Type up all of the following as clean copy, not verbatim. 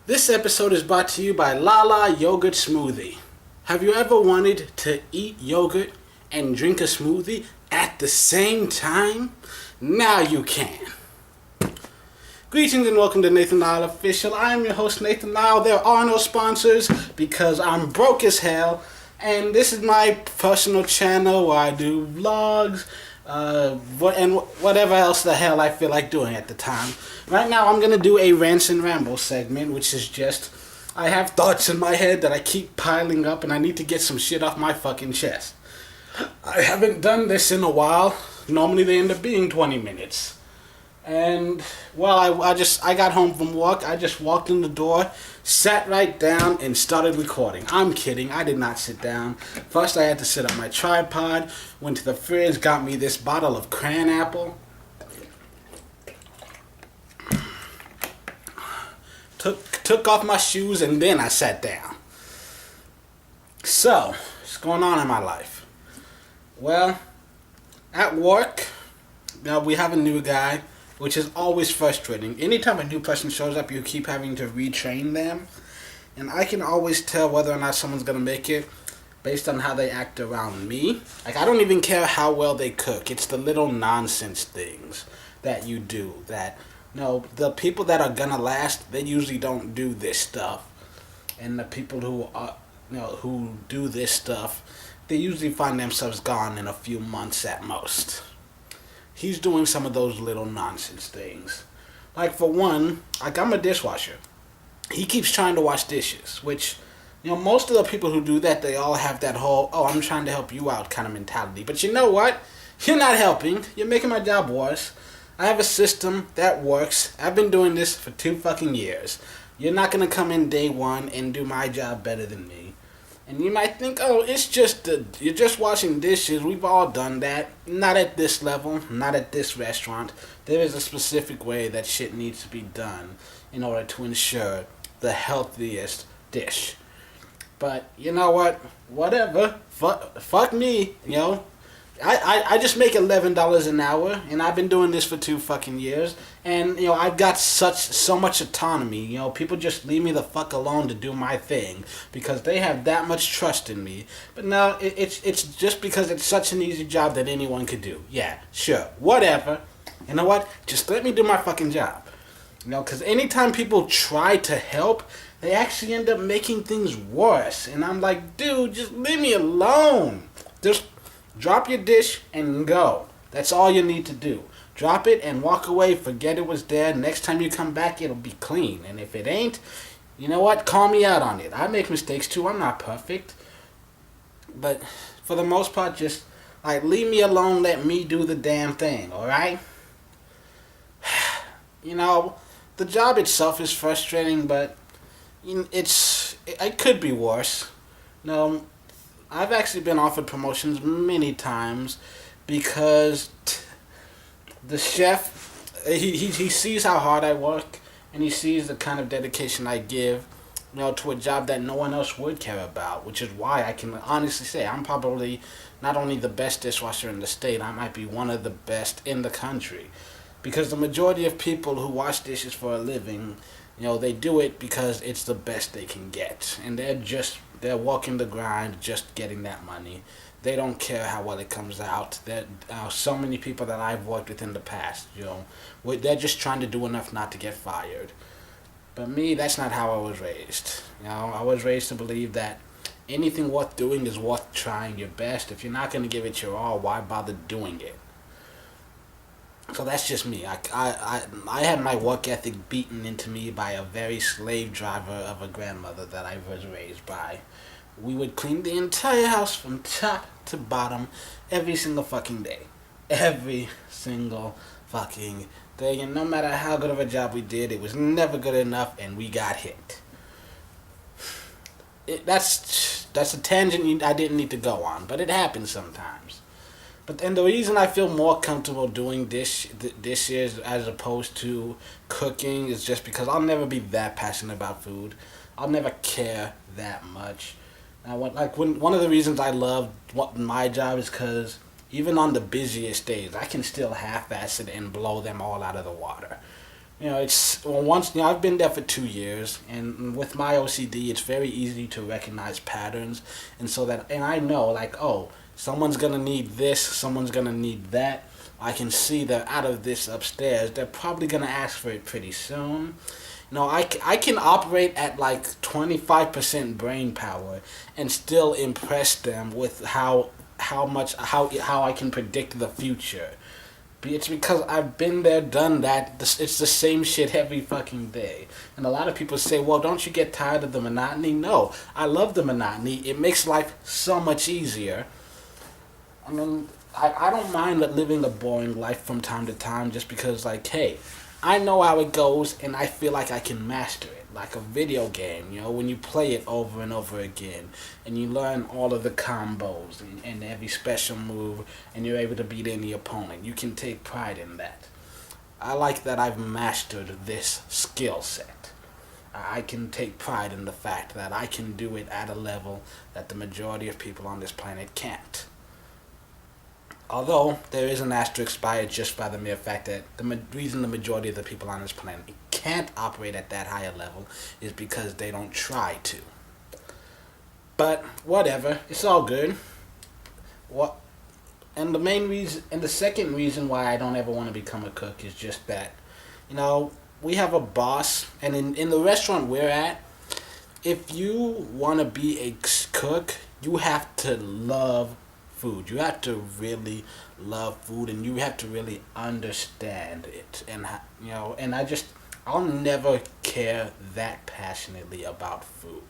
This episode is brought to you by Lala Yogurt Smoothie. Have you ever wanted to eat yogurt and drink a smoothie at the same time? Now you can. Greetings and welcome to Nathan Lyle Official. I am your host Nathan Lyle. There are no sponsors because I'm broke as hell. And this is my personal channel where I do vlogs, and whatever else the hell I feel like doing at the time. Right now I'm going to do a rants and ramble segment, which is just, I have thoughts in my head that I keep piling up and I need to get some shit off my fucking chest. I haven't done this in a while. Normally they end up being 20 minutes. And, well, I got home from work, I just walked in the door, sat right down, and started recording. I'm kidding, I did not sit down. First I had to sit on my tripod, went to the fridge, got me this bottle of cran apple. Took off my shoes, and then I sat down. So, what's going on in my life? Well, at work, we have a new guy, which is always frustrating. Anytime a new person shows up, you keep having to retrain them. And I can always tell whether or not someone's going to make it based on how they act around me. Like, I don't even care how well they cook. It's the little nonsense things that you do that, the people that are going to last, they usually don't do this stuff. And the people who are, who do this stuff, they usually find themselves gone in a few months at most. He's doing some of those little nonsense things. Like, for one, I'm a dishwasher. He keeps trying to wash dishes, which, most of the people who do that, they all have that whole, oh, I'm trying to help you out kind of mentality. But you know what? You're not helping. You're making my job worse. I have a system that works. I've been doing this for 2 fucking years. You're not going to come in day one and do my job better than me. And you might think, oh, you're just washing dishes. We've all done that. Not at this level, not at this restaurant. There is a specific way that shit needs to be done in order to ensure the healthiest dish. But you know what? Whatever. Fuck me, I just make $11 an hour, and I've been doing this for 2 fucking years, and I've got so much autonomy. People just leave me the fuck alone to do my thing because they have that much trust in me. But no, it's just because it's such an easy job that anyone could do. Yeah, sure, whatever. You know what? Just let me do my fucking job. Because anytime people try to help, they actually end up making things worse. And I'm like, dude, just leave me alone. Just drop your dish and go. That's all you need to do. Drop it and walk away. Forget it was there. Next time you come back, it'll be clean. And if it ain't, you know what? Call me out on it. I make mistakes too. I'm not perfect. But for the most part, just leave me alone. Let me do the damn thing. All right? The job itself is frustrating, but it could be worse. I've actually been offered promotions many times because the chef, he sees how hard I work, and he sees the kind of dedication I give, to a job that no one else would care about, which is why I can honestly say I'm probably not only the best dishwasher in the state, I might be one of the best in the country. Because the majority of people who wash dishes for a living, they do it because it's the best they can get. And they're walking the grind, just getting that money. They don't care how well it comes out. There are so many people that I've worked with in the past, they're just trying to do enough not to get fired. But me, that's not how I was raised. I was raised to believe that anything worth doing is worth trying your best. If you're not going to give it your all, why bother doing it? So that's just me. I had my work ethic beaten into me by a very slave driver of a grandmother that I was raised by. We would clean the entire house from top to bottom every single fucking day. Every single fucking day. And no matter how good of a job we did, it was never good enough and we got hit. That's a tangent I didn't need to go on, but it happens sometimes. And the reason I feel more comfortable doing dishes as opposed to cooking is just because I'll never be that passionate about food. I'll never care that much. One of the reasons I love my job is because even on the busiest days, I can still half-ass it and blow them all out of the water. It's well, once I've been there for 2 years, and with my OCD, it's very easy to recognize patterns, and I know like, oh, someone's gonna need this, someone's gonna need that. I can see they're out of this upstairs. They're probably gonna ask for it pretty soon. I can operate at like 25% brain power and still impress them with how I can predict the future. It's because I've been there, done that. It's the same shit every fucking day. And a lot of people say, well, don't you get tired of the monotony? No, I love the monotony. It makes life so much easier. I mean, I don't mind living a boring life from time to time just because, like, hey, I know how it goes and I feel like I can master it. Like a video game, when you play it over and over again and you learn all of the combos and every special move and you're able to beat any opponent. You can take pride in that. I like that I've mastered this skill set. I can take pride in the fact that I can do it at a level that the majority of people on this planet can't. Although there is an asterisk by it just by the mere fact that the reason the majority of the people on this planet can't operate at that higher level is because they don't try to. But whatever, it's all good. What? And the main reason, and the second reason why I don't ever want to become a cook is just that, we have a boss, and in the restaurant we're at, if you want to be a cook, you have to love food. You have to really love food, and you have to really understand it. And I'll never care that passionately about food.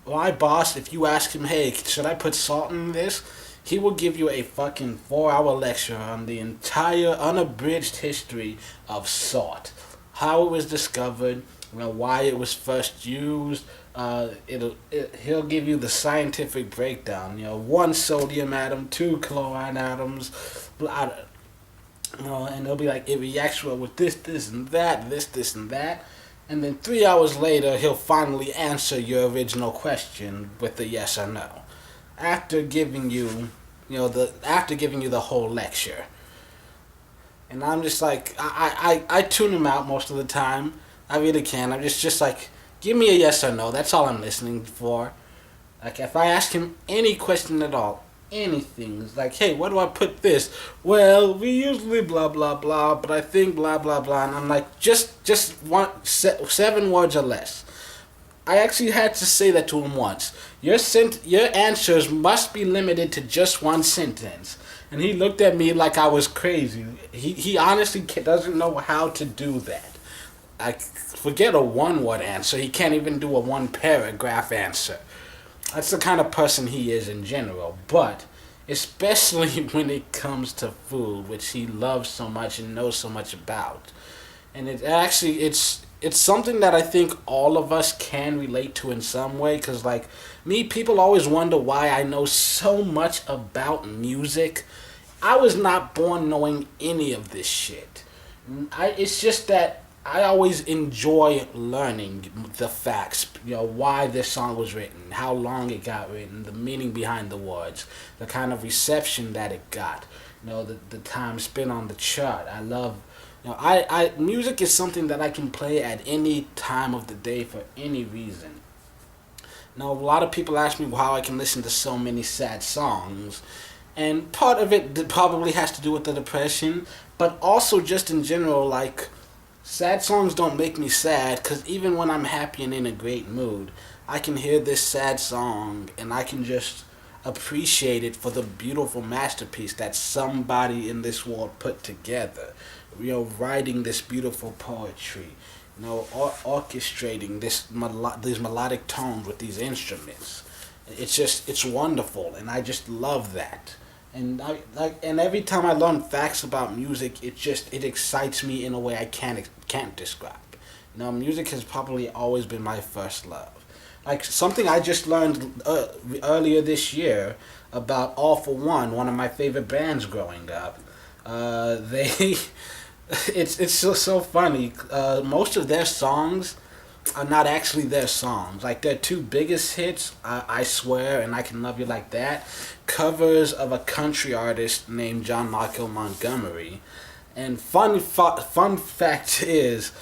My boss, if you ask him, hey, should I put salt in this? He will give you a fucking 4-hour lecture on the entire unabridged history of salt, how it was discovered, why it was first used. He'll give you the scientific breakdown. 1 sodium atom, 2 chlorine atoms, and he'll be like, it reacts well with this, and that, this, and that. And then 3 hours later, he'll finally answer your original question with a yes or no, after giving you, the whole lecture. And I'm just like, I tune him out most of the time. I really can. I'm just like, give me a yes or no. That's all I'm listening for. Like, if I ask him any question at all, anything, it's like, hey, where do I put this? Well, we usually blah, blah, blah, but I think blah, blah, blah. And I'm like, just 7 words or less. I actually had to say that to him once. Your answers must be limited to just 1 sentence. And he looked at me like I was crazy. He honestly doesn't know how to do that. I forget a 1-word answer. He can't even do a 1-paragraph answer. That's the kind of person he is in general. But especially when it comes to food, which he loves so much and knows so much about. And it's something that I think all of us can relate to in some way. Because, like, people always wonder why I know so much about music. I was not born knowing any of this shit. It's just that I always enjoy learning the facts, why this song was written, how long it got written, the meaning behind the words, the kind of reception that it got, the time spent on the chart. I love, music is something that I can play at any time of the day for any reason. Now, a lot of people ask me how I can listen to so many sad songs, and part of it probably has to do with the depression, but also just in general, like, sad songs don't make me sad, because even when I'm happy and in a great mood, I can hear this sad song and I can just appreciate it for the beautiful masterpiece that somebody in this world put together. Writing this beautiful poetry, orchestrating these melodic tones with these instruments. It's wonderful, and I just love that. And and every time I learn facts about music, it excites me in a way I can't describe. Music has probably always been my first love. Like, something I just learned earlier this year about All For One of my favorite bands growing up. It's so funny. Most of their songs are not actually their songs. Like, their 2 biggest hits, I Swear and I Can Love You Like That, covers of a country artist named John Michael Montgomery. And fun fact is,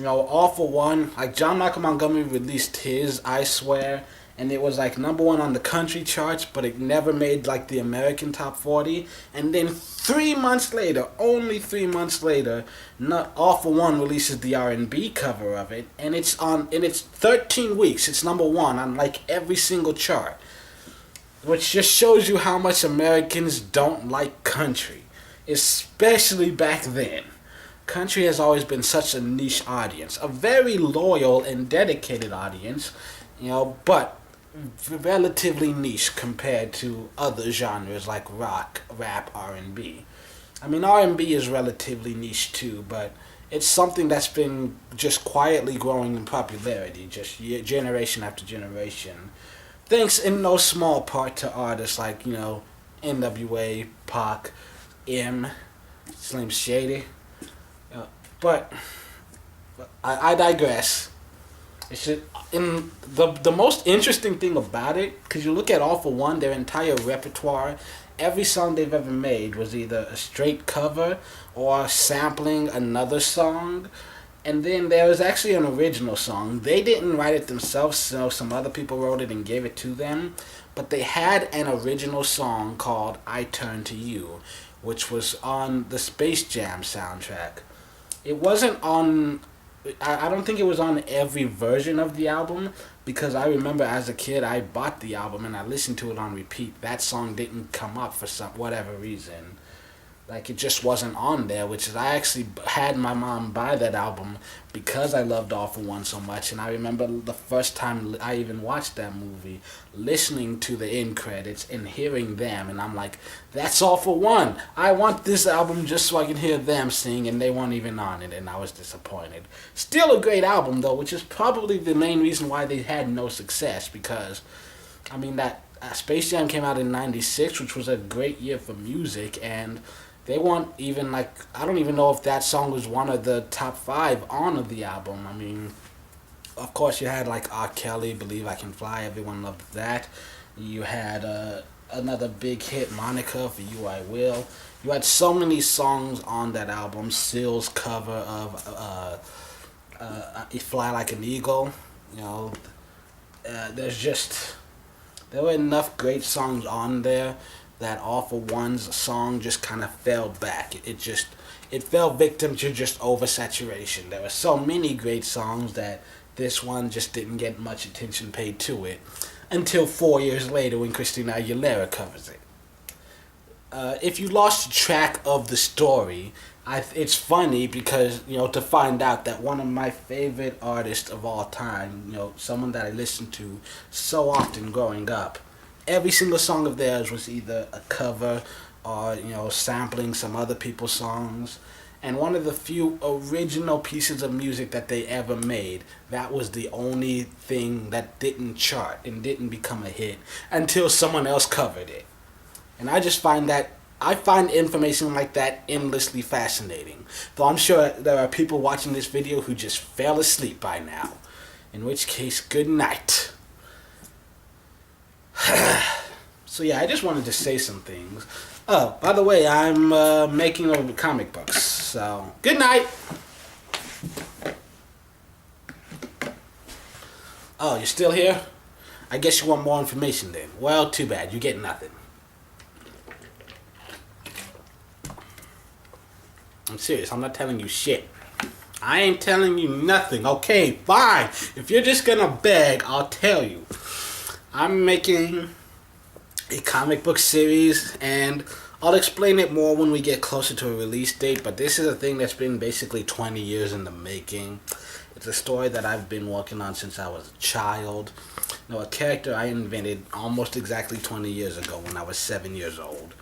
All for One, like John Michael Montgomery released his I Swear, and it was like number one on the country charts, but it never made like the American top 40. And then 3 months later, only 3 months later, not All for One releases the R&B cover of it, and it's 13 weeks. It's number one on like every single chart, which just shows you how much Americans don't like country, especially back then. Country has always been such a niche audience, a very loyal and dedicated audience, but relatively niche compared to other genres like rock, rap, R&B. I mean, R&B is relatively niche too, but it's something that's been just quietly growing in popularity, just generation after generation. Thanks in no small part to artists like, NWA, Pac, M, Slim Shady. But I digress. It's just, in the most interesting thing about it, because you look at All for One, their entire repertoire, every song they've ever made was either a straight cover or sampling another song. And then there was actually an original song. They didn't write it themselves, so some other people wrote it and gave it to them. But they had an original song called I Turn to You, which was on the Space Jam soundtrack. It wasn't on, I don't think it was on every version of the album, because I remember as a kid I bought the album and I listened to it on repeat. That song didn't come up for some whatever reason. Like, it just wasn't on there, which is, I actually had my mom buy that album because I loved All for One so much. And I remember the first time I even watched that movie, listening to the end credits and hearing them, and I'm like, that's All for One. I want this album just so I can hear them sing, and they weren't even on it, and I was disappointed. Still a great album, though, which is probably the main reason why they had no success, because, I mean, that Space Jam came out in '96, which was a great year for music, and they weren't even like, I don't even know if that song was one of the top five on the album. I mean, of course you had like R. Kelly, Believe I Can Fly, everyone loved that. You had another big hit, Monica, For You I Will. You had so many songs on that album. Seal's cover of Fly Like an Eagle. There's just, there were enough great songs on there that All for One's song just kind of fell back. It fell victim to just oversaturation. There were so many great songs that this one just didn't get much attention paid to it until 4 years later when Christina Aguilera covers it. If you lost track of the story, it's funny because, to find out that one of my favorite artists of all time, someone that I listened to so often growing up, every single song of theirs was either a cover or, sampling some other people's songs. And one of the few original pieces of music that they ever made, that was the only thing that didn't chart and didn't become a hit until someone else covered it. And I find information like that endlessly fascinating. Though I'm sure there are people watching this video who just fell asleep by now. In which case, good night. So yeah, I just wanted to say some things. Oh, by the way, I'm making comic books. So, good night. Oh, you're still here? I guess you want more information then. Well, too bad. You get nothing. I'm serious. I'm not telling you shit. I ain't telling you nothing. Okay, fine. If you're just gonna beg, I'll tell you. I'm making a comic book series, and I'll explain it more when we get closer to a release date, but this is a thing that's been basically 20 years in the making. It's a story that I've been working on since I was a child. A character I invented almost exactly 20 years ago when I was 7 years old.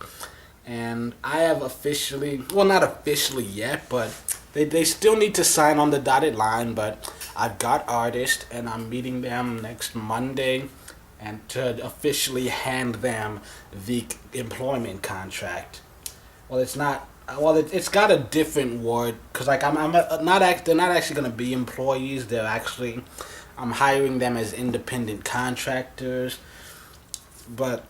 And I have officially, well, not officially yet, but they still need to sign on the dotted line, but I've got artists, and I'm meeting them next Monday and to officially hand them the employment contract. Well, it's not. Well, it's got a different word because they're not actually going to be employees. I'm hiring them as independent contractors. But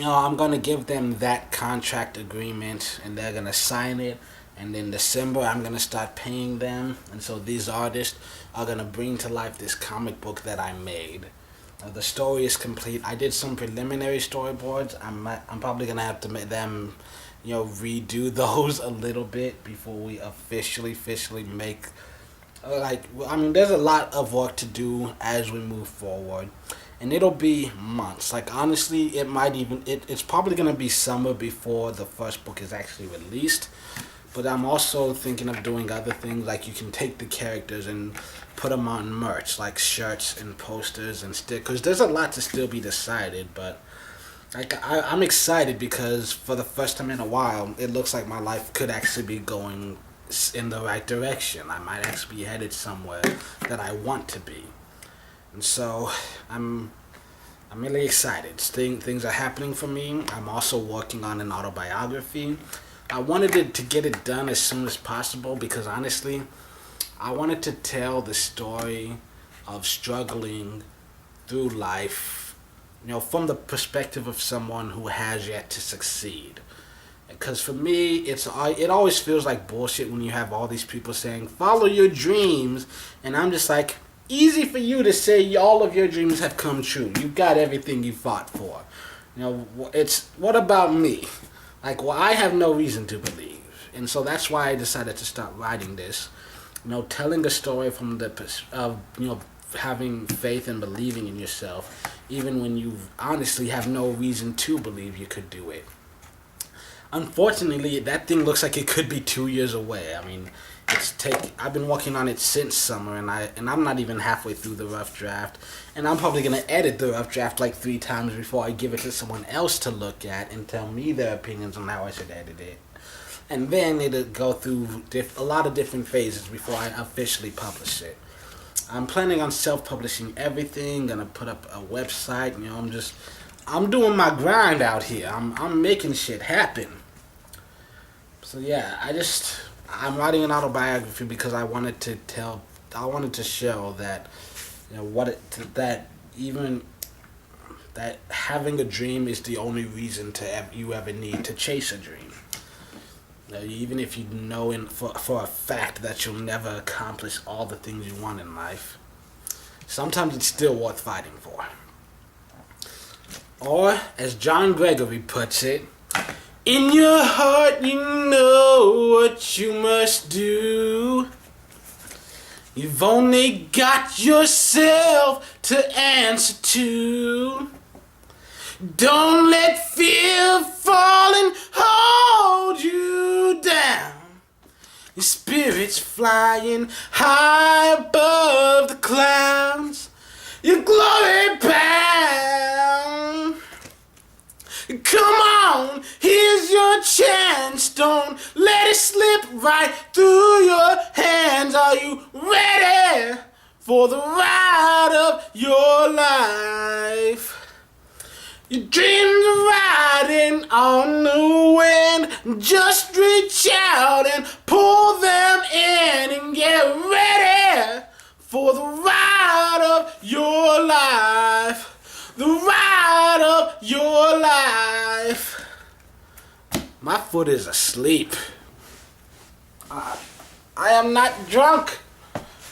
I'm going to give them that contract agreement, and they're going to sign it, And in December, I'm going to start paying them. And so these artists are going to bring to life this comic book that I made. The story is complete. I did some preliminary storyboards. I'm probably going to have to make them, redo those a little bit before we officially make there's a lot of work to do as we move forward, and it'll be months. Like, honestly, it's probably gonna be summer before the first book is actually released. But I'm also thinking of doing other things, like you can take the characters and put them on merch, like shirts and posters and stickers. There's a lot to still be decided, but I'm excited because for the first time in a while, it looks like my life could actually be going in the right direction. I might actually be headed somewhere that I want to be, and so I'm really excited. Things are happening for me. I'm also working on an autobiography. I wanted to get it done as soon as possible because honestly, I wanted to tell the story of struggling through life, from the perspective of someone who has yet to succeed. Because for me, it always feels like bullshit when you have all these people saying, follow your dreams. And I'm just like, easy for you to say all of your dreams have come true. You got everything you fought for. What about me? Like, well, I have no reason to believe. And so that's why I decided to start writing this. Telling a story from having faith and believing in yourself, even when you honestly have no reason to believe you could do it. Unfortunately, that thing looks like it could be 2 years away. I mean, I've been working on it since summer, and I'm not even halfway through the rough draft, and I'm probably gonna edit the rough draft like 3 times before I give it to someone else to look at and tell me their opinions on how I should edit it, and then it'll go through a lot of different phases before I officially publish it. I'm planning on self-publishing everything. Gonna put up a website. I'm doing my grind out here. I'm making shit happen. So yeah, I'm writing an autobiography because I wanted to show that, that having a dream is the only reason you ever need to chase a dream. Even if you know for a fact that you'll never accomplish all the things you want in life, sometimes it's still worth fighting for. Or, as John Gregory puts it, in your heart you know what you must do. You've only got yourself to answer to. Don't let fear fall and hold you down. Your spirit's flying high above the clouds. Your glory bound. Come on, here's your chance. Don't let it slip right through your hands. Are you ready for the ride of your life? Your dreams are riding on the wind. Just reach out and pull them in and get ready for the ride of your life. The ride of your life. My foot is asleep. I am not drunk.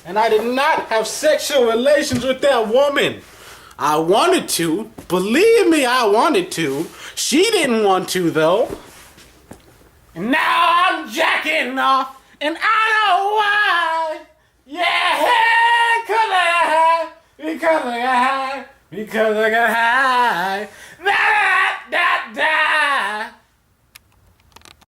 And I did not have sexual relations with that woman. I wanted to. Believe me, I wanted to. She didn't want to, though. And now I'm jacking off. And I know why. Yeah, because I got high. Because I got high.